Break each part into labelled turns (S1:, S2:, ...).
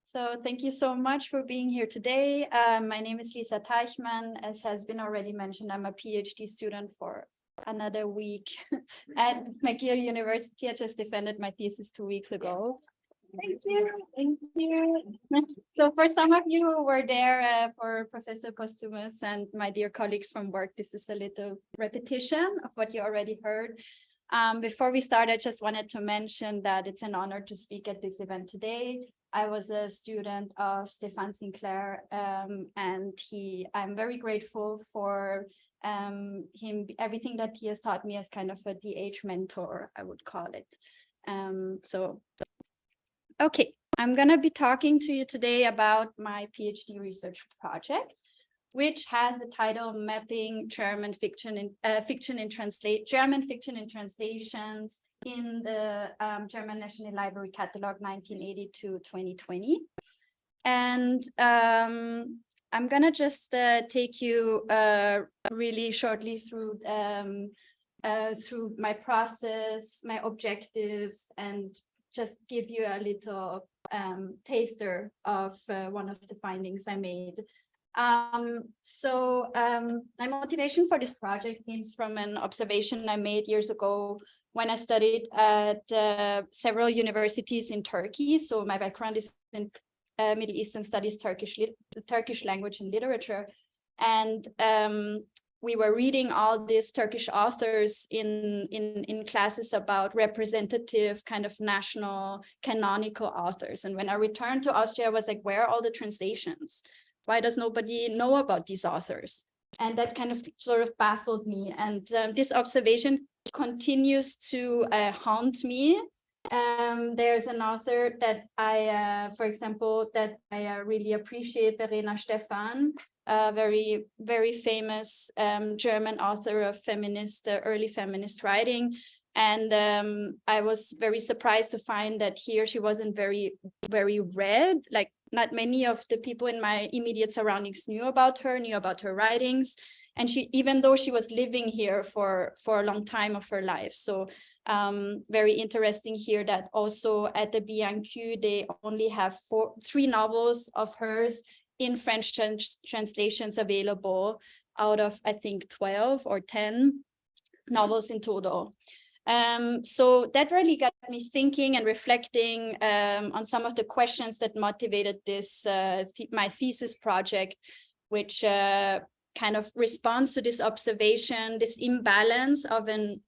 S1: So thank you so much for being here today. My name is Lisa Teichmann. As has been already mentioned, I'm a PhD student for another week at McGill University. I just defended my thesis 2 weeks ago. Thank you. Thank you. So for some of you who were there for Professor Posthumus and my dear colleagues from work, this is a little repetition of what you already heard. Before we start, I just wanted to mention that it's an honor to speak at this event today. I was a student of Stéfan Sinclair, and I'm very grateful for him, everything that he has taught me as kind of a DH mentor, I would call it. Okay, I'm going to be talking to you today about my PhD research project, which has the title Mapping German fiction in German fiction in translations in the German National Library Catalog 1980 to 2020. And I'm gonna just take you really shortly through my process, my objectives, and just give you a little taster of one of the findings I made. My motivation for this project comes from an observation I made years ago when I studied at several universities in Turkey. So my background is in Middle Eastern studies, Turkish language and literature. And we were reading all these Turkish authors in classes about representative kind of national canonical authors. And when I returned to Austria, I was like, where are all the translations? Why does nobody know about these authors? And that kind of sort of baffled me. And this observation continues to haunt me. There's an author that for example, that I really appreciate, Verena Stephan, a very, very famous German author of early feminist writing. And I was very surprised to find that here she wasn't very, very read. Like not many of the people in my immediate surroundings knew about her writings. And even though she was living here for a long time of her life. So very interesting here that also at the BNQ, they only have 3 novels of hers in French translations available out of, I think, 12 or 10 novels in total. So that really got me thinking and reflecting on some of the questions that motivated this my thesis project, which kind of responds to this observation, this imbalance of an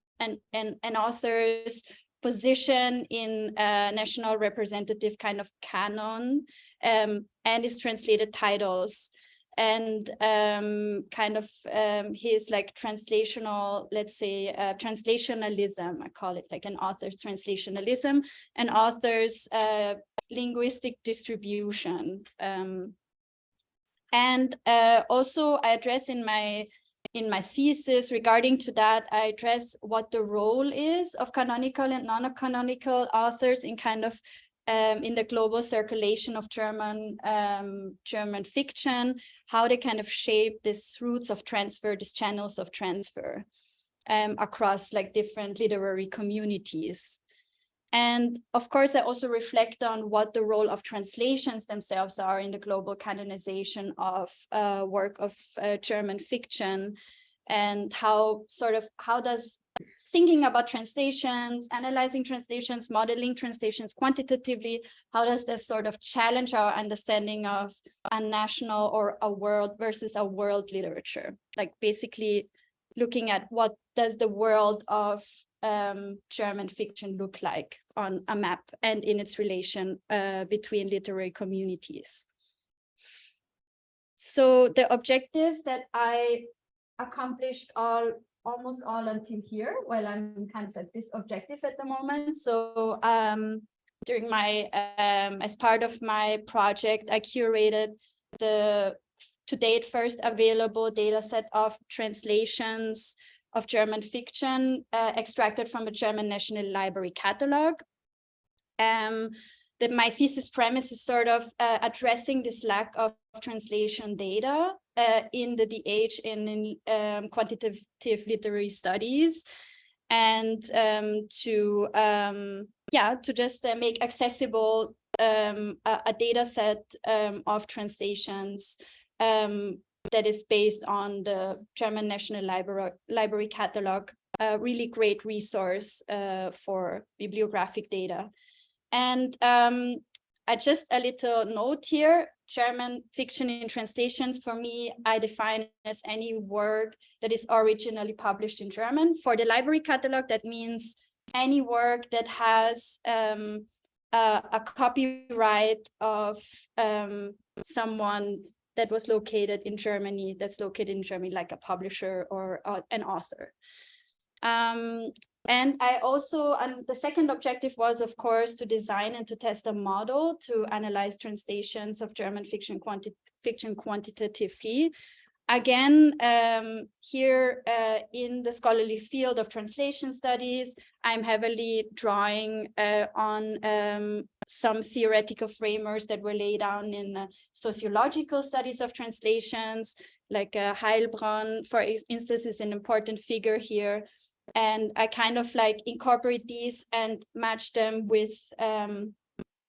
S1: author's position in a national representative kind of canon and his translated titles. And kind of his like translational, let's say, translationalism, I call it, like an author's translationalism, an author's linguistic distribution. And also I address in my thesis regarding to that, I address what the role is of canonical and non-canonical authors in kind of in the global circulation of German fiction, how they kind of shape these routes of transfer, these channels of transfer across like different literary communities. And of course, I also reflect on what the role of translations themselves are in the global canonization of work of German fiction, and how does thinking about translations, analyzing translations, modeling translations quantitatively, how does this sort of challenge our understanding of a national or a world versus a world literature? Like basically looking at what does the world of German fiction look like on a map and in its relation between literary communities. So the objectives that I accomplished almost all until here, while I'm kind of at this objective at the moment. So during my, as part of my project, I curated the to date first available data set of translations of German fiction extracted from the German National Library Catalog. My thesis premise is sort of addressing this lack of translation data in the DH and in quantitative literary studies, and to just make accessible a data set of translations that is based on the German National Library catalog, a really great resource for bibliographic data. And just a little note here, German fiction in translations, for me, I define as any work that is originally published in German. For the library catalog, that means any work that has a copyright of someone that was located in Germany, like a publisher or an author. And I also, and the second objective was, of course, to design and to test a model to analyze translations of German fiction quantitatively. Again, here in the scholarly field of translation studies, I'm heavily drawing on some theoretical frameworks that were laid down in sociological studies of translations, like Heilbronn, for instance, is an important figure here. And I kind of like incorporate these and match them with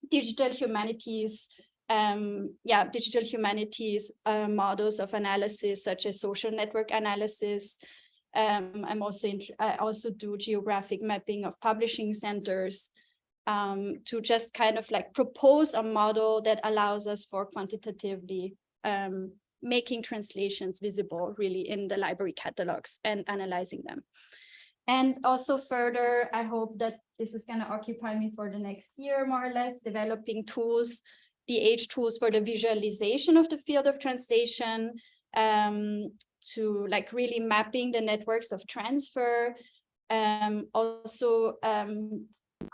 S1: digital humanities models of analysis, such as social network analysis. I also do geographic mapping of publishing centers to just kind of like propose a model that allows us for quantitatively making translations visible really in the library catalogs and analyzing them. And also further, I hope that this is going to occupy me for the next year, more or less, developing tools, DH tools for the visualization of the field of translation, to like really mapping the networks of transfer, also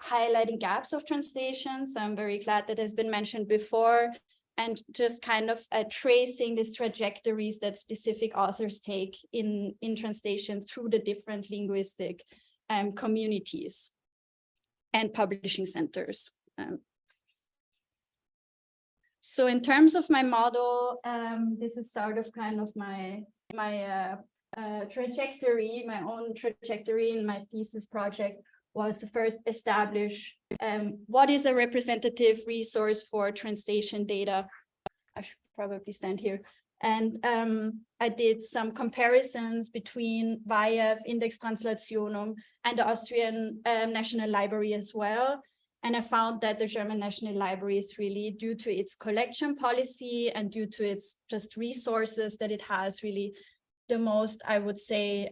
S1: highlighting gaps of translations. I'm very glad that has been mentioned before, and just kind of tracing these trajectories that specific authors take in translation through the different linguistic communities and publishing centers. So in terms of my model, this is sort of kind of my trajectory, my own trajectory in my thesis project was to first establish what is a representative resource for translation data. I should probably stand here. And I did some comparisons between VIAF, Index Translationum, and the Austrian National Library as well. And I found that the German National Library is really, due to its collection policy and due to its just resources that it has, really the most, I would say,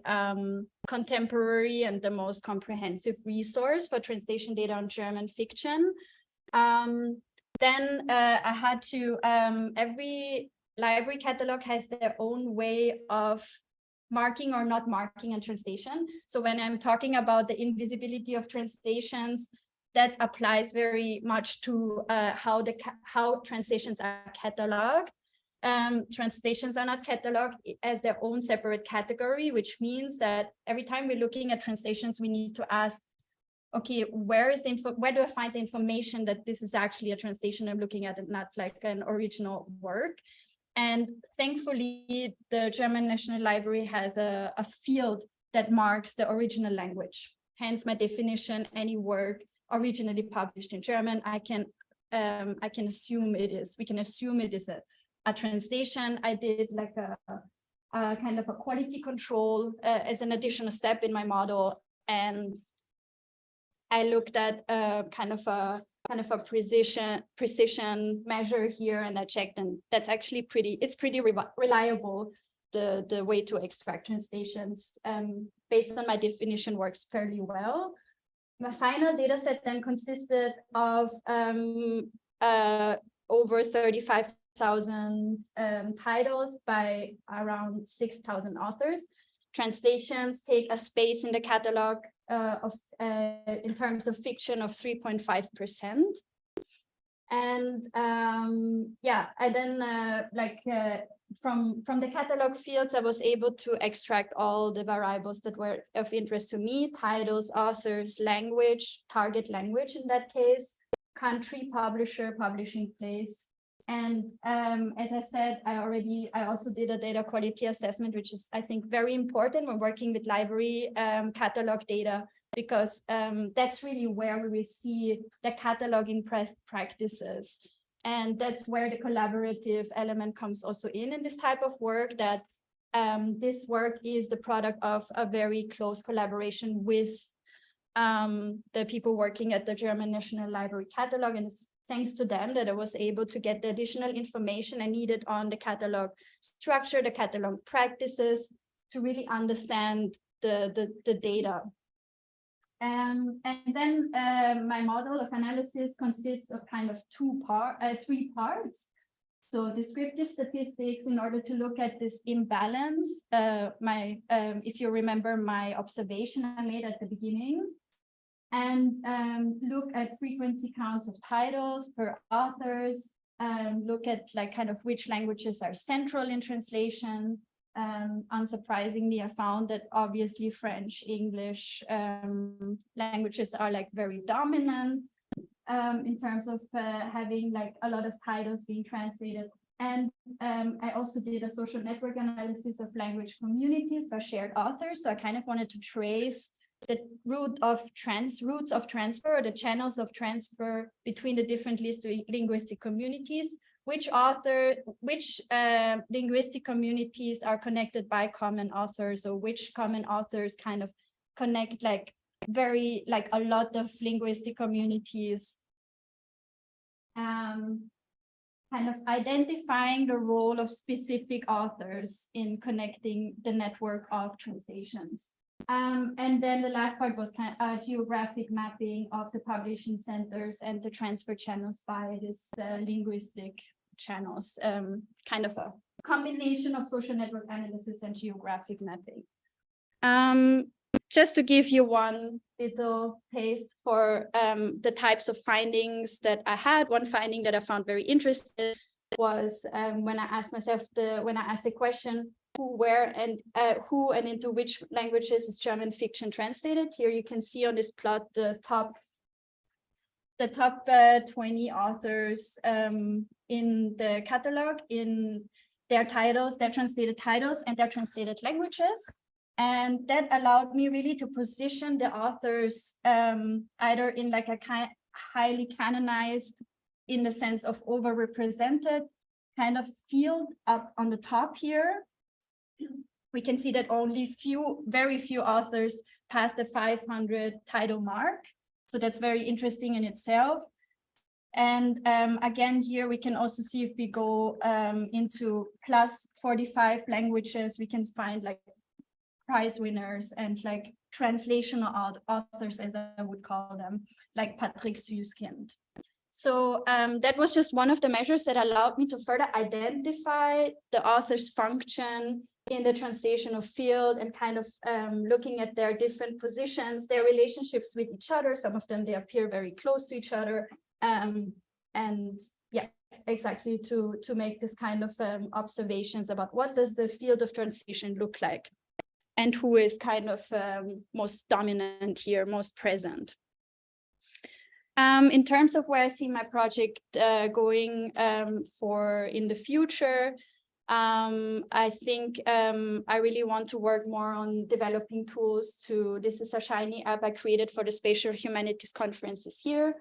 S1: contemporary and the most comprehensive resource for translation data on German fiction. Then I had to, every library catalog has their own way of marking or not marking a translation. So when I'm talking about the invisibility of translations, that applies very much to how translations are cataloged. Translations are not cataloged as their own separate category, which means that every time we're looking at translations, we need to ask, okay, where do I find the information that this is actually a translation I'm looking at and not like an original work? And thankfully, the German National Library has a field that marks the original language. Hence my definition, any work originally published in German, I can assume it is. We can assume it is a translation. I did like a kind of a quality control as an additional step in my model, and I looked at kind of a precision measure here, and I checked, and that's actually pretty reliable. The way to extract translations based on my definition works fairly well. My final data set then consisted of over 35,000 titles by around 6,000 authors. Translations take a space in the catalog in terms of fiction of 3.5%. And yeah, I then from the catalog fields, I was able to extract all the variables that were of interest to me: titles, authors, language, target language in that case, country, publisher, publishing place. And as I said, I also did a data quality assessment, which is, I think, very important when working with library catalog data, because that's really where we will see the cataloging practices. And that's where the collaborative element comes also in this type of work, that this work is the product of a very close collaboration with the people working at the German National Library catalog. And it's thanks to them that I was able to get the additional information I needed on the catalog structure, the catalog practices, to really understand the data. And then my model of analysis consists of kind of three parts. So descriptive statistics, in order to look at this imbalance, if you remember my observation I made at the beginning, and look at frequency counts of titles per authors, look at like kind of which languages are central in translation. Unsurprisingly, I found that obviously French, English languages are like very dominant in terms of having like a lot of titles being translated. And I also did a social network analysis of language communities by shared authors. So I kind of wanted to trace the routes of transfer, the channels of transfer between the different linguistic communities. Which linguistic communities are connected by common authors, or which common authors kind of connect like a lot of linguistic communities. Kind of identifying the role of specific authors in connecting the network of translations. And then the last part was kind of geographic mapping of the publishing centers and the transfer channels by this linguistic channels, kind of a combination of social network analysis and geographic mapping. Just to give you one little taste for the types of findings that I had, one finding that I found very interesting was when I asked the question, who and into which languages is German fiction translated. Here you can see on this plot the top 20 authors in the catalog, in their titles, their translated titles and their translated languages. And that allowed me really to position the authors either in like a highly canonized, in the sense of overrepresented kind of field up on the top here. We can see that only very few authors pass the 500 title mark. So that's very interesting in itself. And again, here we can also see, if we go into plus 45 languages, we can find like prize winners and like translational authors, as I would call them, like Patrick Süskind. So that was just one of the measures that allowed me to further identify the author's function in the translational field, and kind of looking at their different positions, their relationships with each other. Some of them, they appear very close to each other. And yeah, exactly, to make this kind of observations about what does the field of translation look like, and who is kind of most dominant here, most present. In terms of where I see my project going for in the future, I think I really want to work more on developing tools this is a shiny app I created for the Spatial Humanities Conference this year,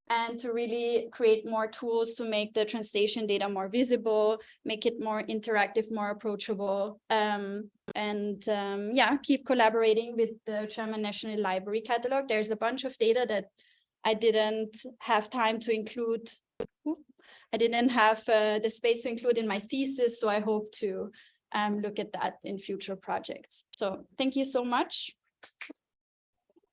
S1: and to really create more tools to make the translation data more visible, make it more interactive, more approachable, yeah, keep collaborating with the German National Library catalog. There's a bunch of data that I didn't have time to include. I didn't have the space to include in my thesis, so I hope to look at that in future projects. So thank you so much.